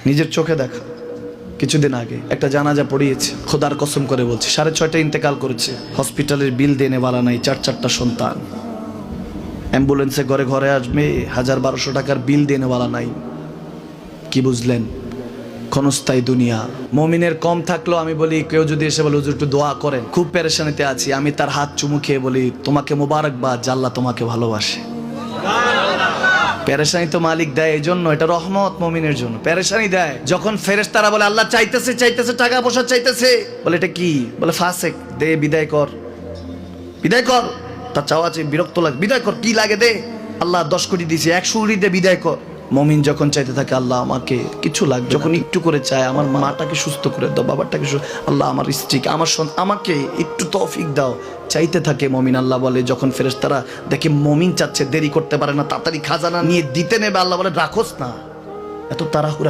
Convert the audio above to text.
নিজের চোখে দেখা। কিছুদিন আগে একটা জানাজা পড়িয়েছে, খোদার কসম করে বলছে 6:30 ইন্তেকাল করেছে। হসপিটালের বিল দেনেওয়ালা নাই, 4-4টা সন্তান। অ্যাম্বুলেন্সে ঘরে ঘরে আসবে, 1000-1200 টাকার বিল দেনেওয়ালা নাই। কি বুঝলেন? ক্ষণস্থায়ী দুনিয়া। মুমিনের কম থাকলেও আমি বলি, কেউ যদি এসে বলে হুজুর একটু দোয়া করেন, খুব পেরেশানিতে আছি, আমি তার হাত চুমু খেয়ে বলি তোমাকে মোবারকবাদ, আল্লাহ তোমাকে ভালোবাসে। পেরেশানি তো মালিক দেয়, এই জন্য এটা রহমত মুমিনের জন্য। পেরেশানি দেয় যখন ফেরেশতারা বলে আল্লাহ চাইতেছে চাইতেছে, টাকা পয়সা চাইতেছে, বলে এটা কি? বলে ফাসেক, দে বিদায় কর, বিদায় কর। তার চাওয়া আছে, বিরক্ত লাগে, বিদায় কর, কি লাগে দে। আল্লাহ 10 কোটি দিয়েছে, 100 কোটি দিয়ে বিদায় কর। মুমিন যখন চাইতে থাকে আল্লাহ আমাকে কিছু লাগবে, যখন একটু করে চায় আমার মাটাকে সুস্থ করে দাও, বাবাটাকে আল্লাহ আমার স্ত্রীকে, আমার আমাকে একটু তৌফিক দাও, চাইতে থাকে মুমিন। আল্লাহ বলে যখন ফেরেশতারা দেখে মুমিন চাচ্ছে, দেরি করতে পারে না, তাড়াতাড়ি খাজানা নিয়ে দিতে নেবে, আল্লাহ বলে রাখোস না, এত তাড়াহুড়া